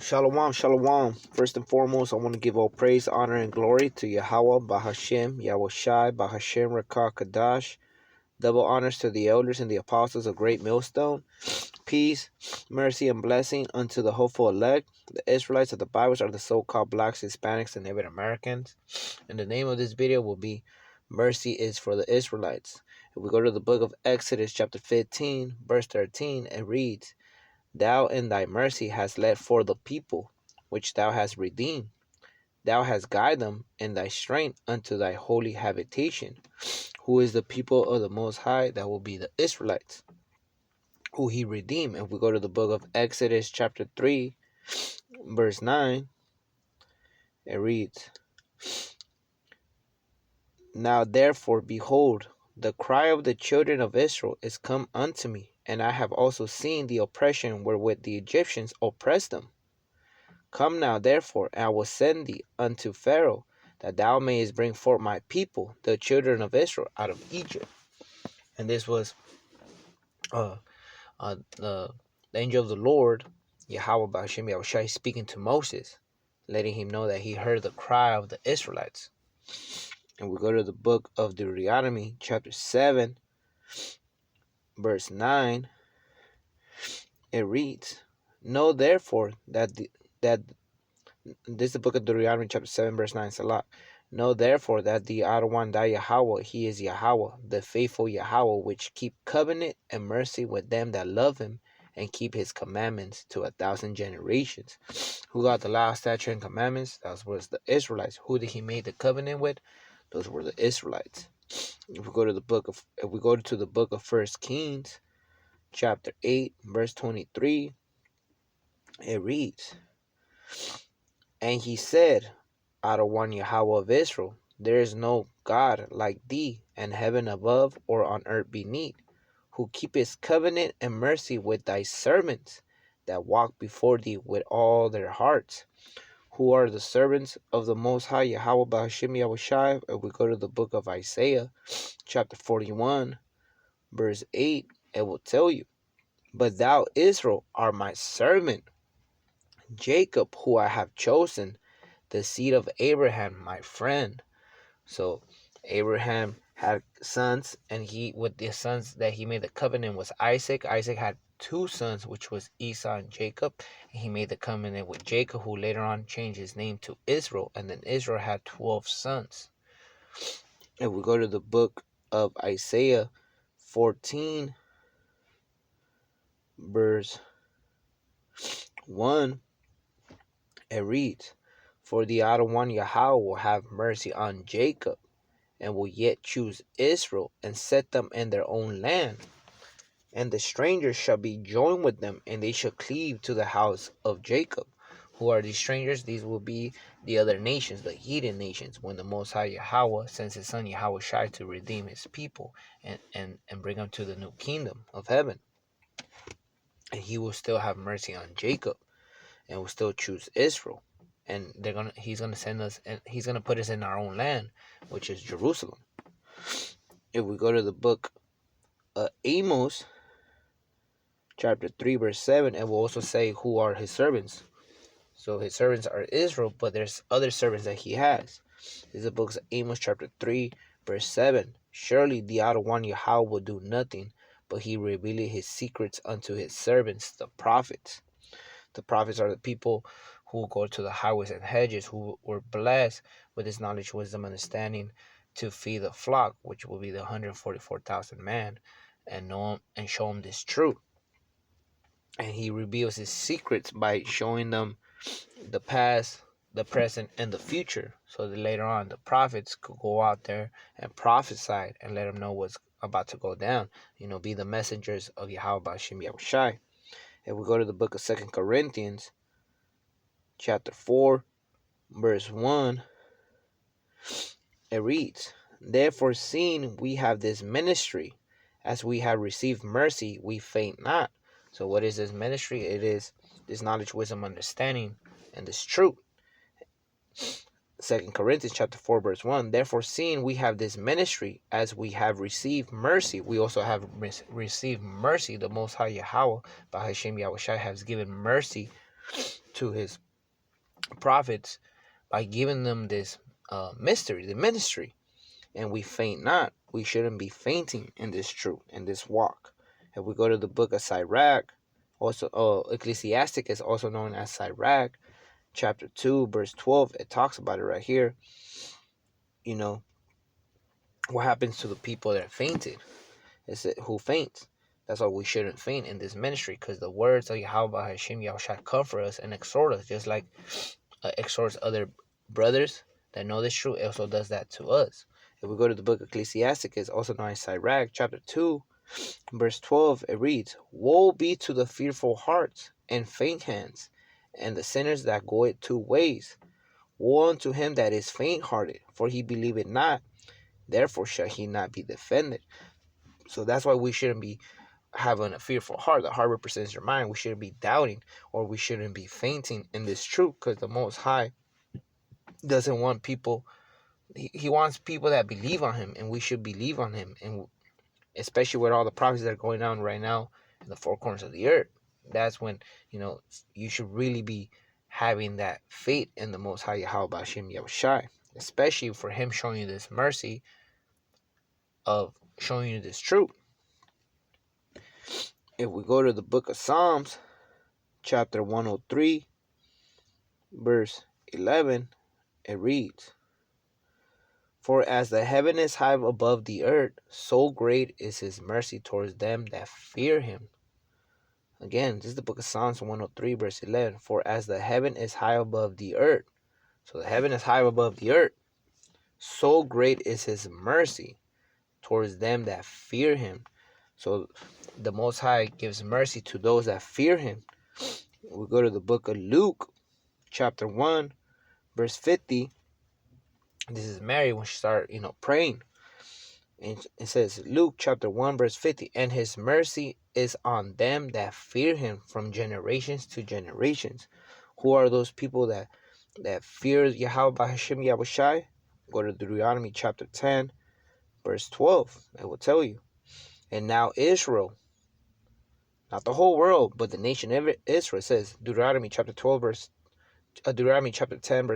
Shalom, shalom. First and foremost, I want to give all praise, honor, and glory to Yahweh, Bahashem, Yahushai, Bahashem, Rakah, Kadash. Double honors to the elders and the apostles of Great Millstone. Peace, mercy, and blessing unto the hopeful elect. The Israelites of the Bibles are the so-called blacks, Hispanics, and Native Americans. And the name of this video will be Mercy is for the Israelites. If we go to the book of Exodus, chapter 15, verse 13, it reads, Thou in thy mercy hast led forth the people, which thou hast redeemed. Thou hast guided them in thy strength unto thy holy habitation. Who is the people of the Most High? That will be the Israelites, who he redeemed. If we go to the book of Exodus chapter 3, verse 9, it reads, Now therefore, behold, the cry of the children of Israel is come unto me, and I have also seen the oppression wherewith the Egyptians oppressed them. Come now, therefore, and I will send thee unto Pharaoh, that thou mayest bring forth my people, the children of Israel, out of Egypt. And this was the angel of the Lord, Yahweh Ba'ashem Yahushai, speaking to Moses, letting him know that he heard the cry of the Israelites. And we go to the book of Deuteronomy, chapter 7, verse 9. It reads, Know therefore that this is the book of Deuteronomy, chapter 7, verse 9. Salah. Know therefore that the Adonai thy Yahweh, he is Yahweh, the faithful Yahweh, which keep covenant and mercy with them that love him, and keep his commandments to 1,000 generations. Who got the law, statute, and commandments? That was the Israelites. Who did he make the covenant with? Those were the Israelites. If we go to the book of 1 Kings, chapter 8, verse 23, it reads, And he said, out of one Yahweh of Israel, there is no God like thee, in heaven above or on earth beneath, who keepeth covenant and mercy with thy servants that walk before thee with all their hearts. Who are the servants of the Most High, Yahweh Ba'ashem Yahushai? If we go to the book of Isaiah, chapter 41, verse 8, it will tell you, But thou, Israel, art my servant, Jacob, who I have chosen, the seed of Abraham, my friend. So Abraham had sons, and he, with the sons that he made the covenant, was Isaac. Isaac had two sons, which was Esau and Jacob, and he made the covenant with Jacob, who later on changed his name to Israel, and then Israel had 12 sons. If we go to the book of Isaiah 14, verse 1, it reads, For the Adonai Yahweh will have mercy on Jacob, and will yet choose Israel, and set them in their own land. And the strangers shall be joined with them, and they shall cleave to the house of Jacob. Who are these strangers? These will be the other nations, the heathen nations, when the Most High Yahweh sends his son Yahushai to redeem his people and bring them to the new kingdom of heaven. And he will still have mercy on Jacob, and will still choose Israel. And he's gonna send us, and he's gonna put us in our own land, which is Jerusalem. If we go to the book of Amos, chapter 3, verse 7, it will also say who are his servants. So his servants are Israel, but there's other servants that he has. This is the book of Amos, chapter 3, verse 7. Surely the Adonai Yahweh will do nothing, but he revealed his secrets unto his servants, the prophets. The prophets are the people who go to the highways and hedges, who were blessed with his knowledge, wisdom, understanding to feed the flock, which will be the 144,000 man, and know him and show them this truth. And he reveals his secrets by showing them the past, the present, and the future, so that later on the prophets could go out there and prophesy and let them know what's about to go down. Be the messengers of Yahweh Ba'ashem Yahushai. If we go to the book of 2 Corinthians, chapter 4, verse 1, it reads, Therefore, seeing we have this ministry, as we have received mercy, we faint not. So what is this ministry? It is this knowledge, wisdom, understanding, and this truth. 2 Corinthians chapter 4, verse 1, Therefore, seeing we have this ministry, as we have received mercy, we also have received mercy. The Most High Yahweh, Bahashem Yahushai, has given mercy to his prophets by giving them this mystery, the ministry. And we faint not. We shouldn't be fainting in this truth, in this walk. If we go to the book of Sirach, also Ecclesiastic is also known as Sirach, chapter 2, verse 12, it talks about it right here. You know, what happens to the people that fainted? It's who faints. That's why we shouldn't faint in this ministry, because the words of Yahweh Hashem Yahushua comfort us and exhort us, just like exhorts other brothers that know this truth. It also does that to us. If we go to the book of Ecclesiasticus, also known as Sirach, chapter 2, verse 12, it reads, "Woe be to the fearful hearts and faint hands, and the sinners that go it two ways. Woe unto him that is faint-hearted, for he believeth not, therefore shall he not be defended." So that's why we shouldn't be having a fearful heart. The heart represents your mind. We shouldn't be doubting, or we shouldn't be fainting in this truth, because the Most High doesn't want people. He wants people that believe on him, and we should believe on him, and especially with all the prophecies that are going on right now in the four corners of the earth. That's when, you should really be having that faith in the Most High Yahweh Hashem Yahushai, especially for him showing you this mercy of showing you this truth. If we go to the book of Psalms, chapter 103, verse 11, it reads, "For as the heaven is high above the earth, so great is his mercy towards them that fear him." Again, this is the book of Psalms 103, verse 11. "For as the heaven is high above the earth," so the heaven is high above the earth, "so great is his mercy towards them that fear him." So the Most High gives mercy to those that fear him. We go to the book of Luke, chapter 1, verse 50. This is Mary when she started, praying. And it says, Luke chapter 1, verse 50, "And his mercy is on them that fear him from generations to generations." Who are those people that fear Yahweh Hashem Yahushai? Go to Deuteronomy chapter 10, verse 12. It will tell you. "And now Israel," not the whole world, but the nation of Israel, says Deuteronomy chapter 10, verse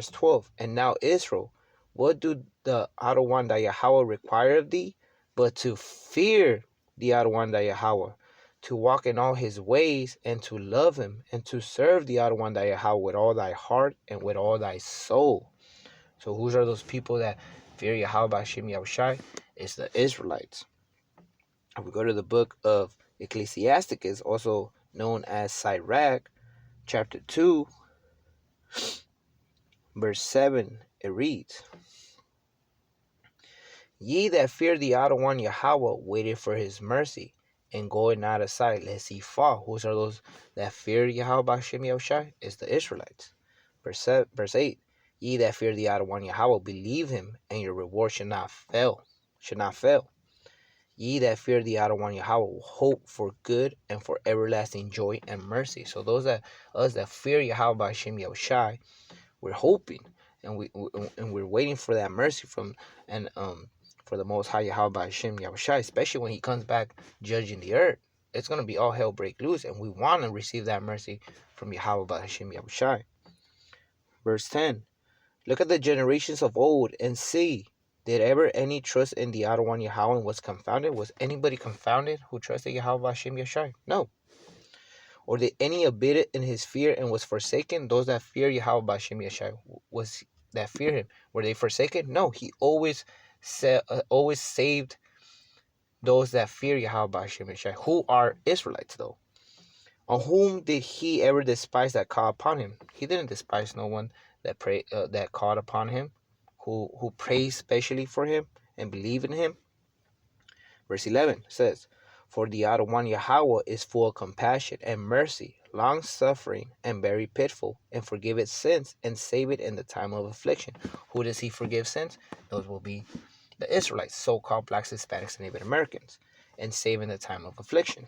12. "And now Israel, what do the Adonai Yahweh require of thee, but to fear the Adonai Yahweh, to walk in all his ways, and to love him, and to serve the Adonai Yahweh with all thy heart and with all thy soul." So who are those people that fear Yahweh Hashem Yahushai? It's the Israelites. If we go to the book of Ecclesiasticus, also known as Sirach, chapter 2, verse 7, it reads, "Ye that fear the Adonai Yahweh waited for his mercy, and goeth not aside lest he fall." Who are those that fear Yahweh Hashem Yahushai? It's the Israelites. Verse 8, "Ye that fear the Adonai Yahweh, believe him, and your reward should not fail. Ye that fear the Adonai Yahweh will hope for good and for everlasting joy and mercy." So those us that fear Yahweh Hashem Yahushai, we're hoping, and we're waiting for that mercy from for the Most High Yahweh Hashem Yahushai, especially when he comes back judging the earth. It's gonna be all hell break loose, and we want to receive that mercy from Yahweh Hashem Yahushai. Verse 10, "Look at the generations of old and see, did ever any trust in the Adonai Yahweh and was confounded?" Was anybody confounded who trusted Yahweh Hashem Yahushai? No. "Or did any abide in his fear and was forsaken?" Those that fear Yahweh Hashem Yahushai, that fear him, were they forsaken? No. He always saved those that fear Yahweh Hashem Yahushai, who are Israelites though. "On whom did he ever despise that called upon him?" He didn't despise no one that called upon him, who prays specially for him and believe in him. Verse 11 says, "For the Adonai Yahweh is full of compassion and mercy, long-suffering, and very pitiful, and forgiveth sins, and saveth in the time of affliction." Who does he forgive sins? Those will be the Israelites, so-called blacks, Hispanics, and Native Americans, and save in the time of affliction.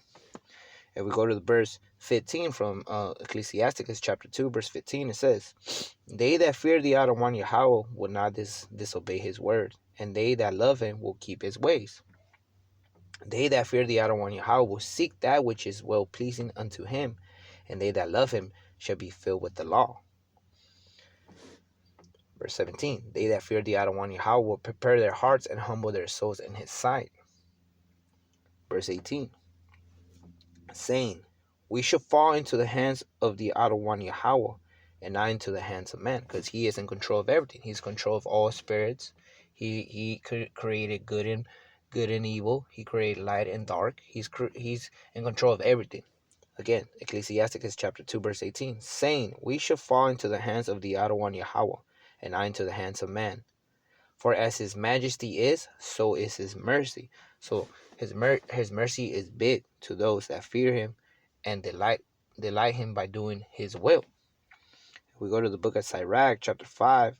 If we go to the verse 15 from Ecclesiasticus chapter 2, verse 15, it says, "They that fear the Adonai Yahweh will not disobey his word, and they that love him will keep his ways. They that fear the Adonai Yahweh will seek that which is well-pleasing unto him, and they that love him shall be filled with the law. Verse 17, they that fear the Adonai Yahweh will prepare their hearts and humble their souls in his sight. Verse 18, saying, we should fall into the hands of the Adonai Yahweh and not into the hands of man, because he is in control of everything. He's in control of all spirits. He created good and evil. He created light and dark. He's in control of everything. Again, Ecclesiasticus chapter 2 verse 18, saying, we should fall into the hands of the Adonai Yahweh and not into the hands of man. For as his majesty is, so is his mercy. So his mercy is big to those that fear him and delight him by doing his will. If we go to the book of Sirach, chapter 5,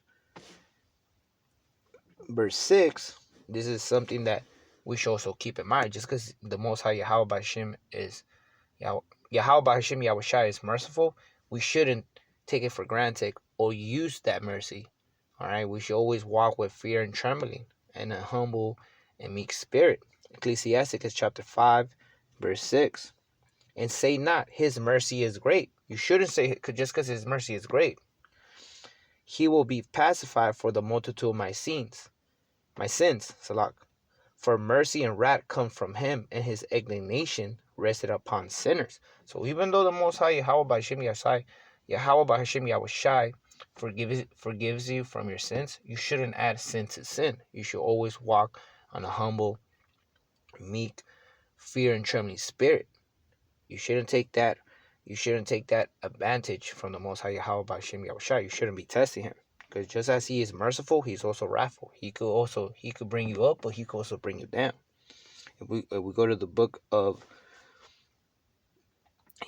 verse 6, this is something that we should also keep in mind. Just because the Most High Yahweh B'Hashem is Yahweh B'Hashem Yahushai is merciful, we shouldn't take it for granted or use that mercy. All right, we should always walk with fear and trembling and a humble and meek spirit. Ecclesiasticus chapter 5, verse 6. And say not, his mercy is great. You shouldn't say just because his mercy is great. He will be pacified for the multitude of my sins, Salak. For mercy and wrath come from him, and his indignation rested upon sinners. So even though the Most High Yahweh B'Hashem Yahushai forgives you from your sins, you shouldn't add sin to sin. You should always walk on a humble, meek, fear and trembling spirit. You shouldn't take that advantage from the Most High Yahweh B'Hashem Yahushai. You shouldn't be testing him. Because just as he is merciful, he's also wrathful. He could bring you up, but he could also bring you down. If we go to the book of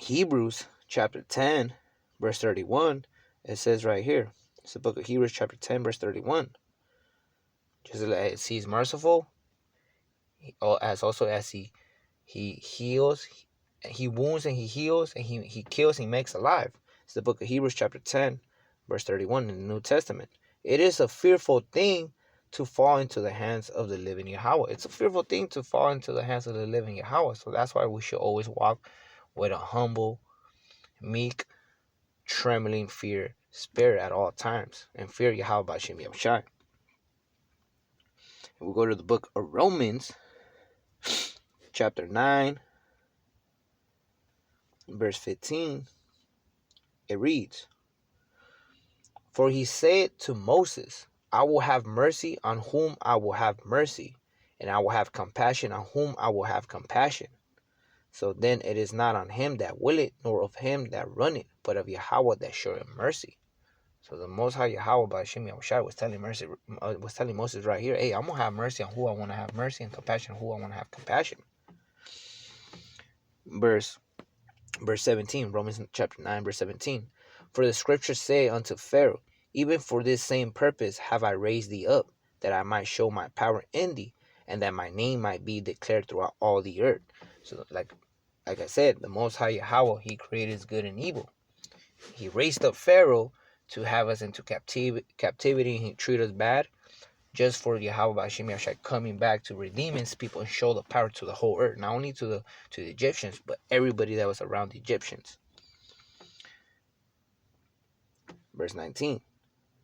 Hebrews, chapter 10, verse 31, it says right here. It's the book of Hebrews, chapter 10, verse 31. Just as he's merciful, as he heals, he wounds and he heals, and he kills, he makes alive. It's the book of Hebrews, chapter 10, verse 31 in the New Testament. It is a fearful thing to fall into the hands of the living Yahweh. It's a fearful thing to fall into the hands of the living Yahweh. So that's why we should always walk with a humble, meek, trembling fear spirit at all times, and fear Yahweh B'Hashem Yahushai. We go to the book of Romans, chapter 9, verse 15. It reads, for he said to Moses, I will have mercy on whom I will have mercy, and I will have compassion on whom I will have compassion. So then it is not on him that willeth, nor of him that runneth, but of Yahweh that showeth mercy. So the Most High Yahweh B'Hashem Yahushai was telling Moses right here, hey, I'm going to have mercy on who I want to have mercy, and compassion on who I want to have compassion. Verse 17, Romans chapter 9, verse 17. For the scriptures say unto Pharaoh, even for this same purpose have I raised thee up, that I might show my power in thee, and that my name might be declared throughout all the earth. So like I said, the Most High Yahweh, he created good and evil. He raised up Pharaoh to have us into captivity, and he treated us bad, just for Yahweh B'Hashem Yahushai coming back to redeem his people and show the power to the whole earth, not only to the Egyptians, but everybody that was around the Egyptians. Verse 19.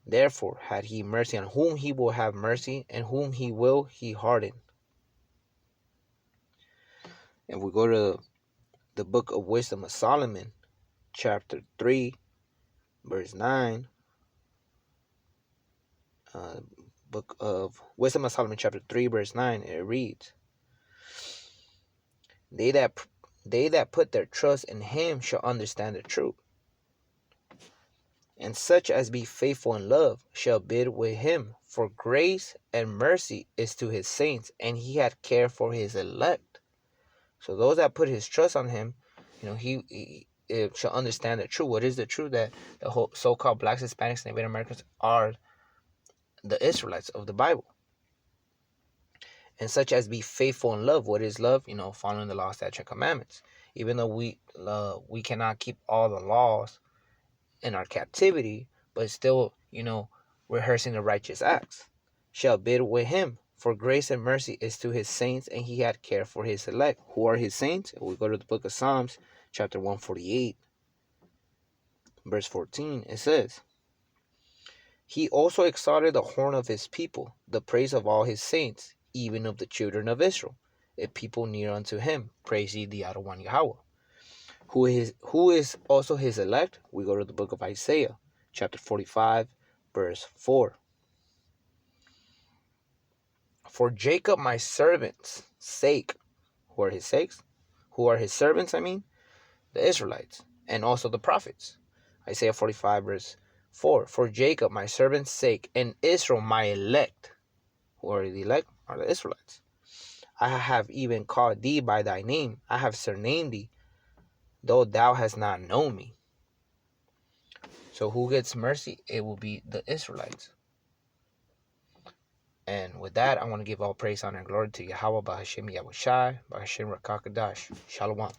Therefore had he mercy on whom he will have mercy, and whom he will he harden. And we go to the book of Wisdom of Solomon, chapter 3, verse 9. Book of Wisdom of Solomon, chapter 3, verse 9, it reads, They that put their trust in him shall understand the truth. And such as be faithful in love shall bid with him, for grace and mercy is to his saints, and he had care for his elect. So those that put his trust on him, he shall understand the truth. What is the truth? That the whole so-called blacks, Hispanics, and Native Americans are the Israelites of the Bible. And such as be faithful in love. What is love? Following the law, statutes, and commandments. Even though we cannot keep all the laws in our captivity, but still, rehearsing the righteous acts. Shall bid with him, for grace and mercy is to his saints, and he had care for his elect. Who are his saints? We go to the book of Psalms, chapter 148, verse 14, it says, He also exalted the horn of his people, the praise of all his saints, even of the children of Israel, a people near unto him. Praise ye the One Yahweh. Who is also his elect? We go to the book of Isaiah, chapter 45, verse 4. For Jacob my servant's sake, who are his sakes? Who are his servants, the Israelites, and also the prophets. Isaiah 45, verse 4. For Jacob my servant's sake, and Israel my elect. Who are the elect? Are the Israelites. I have even called thee by thy name. I have surnamed thee, though thou hast not known me. So who gets mercy? It will be the Israelites. And with that, I want to give all praise, honor, and glory to Yahweh, Bahashem Yahushai, Bahashem Rakakadash. Shalom.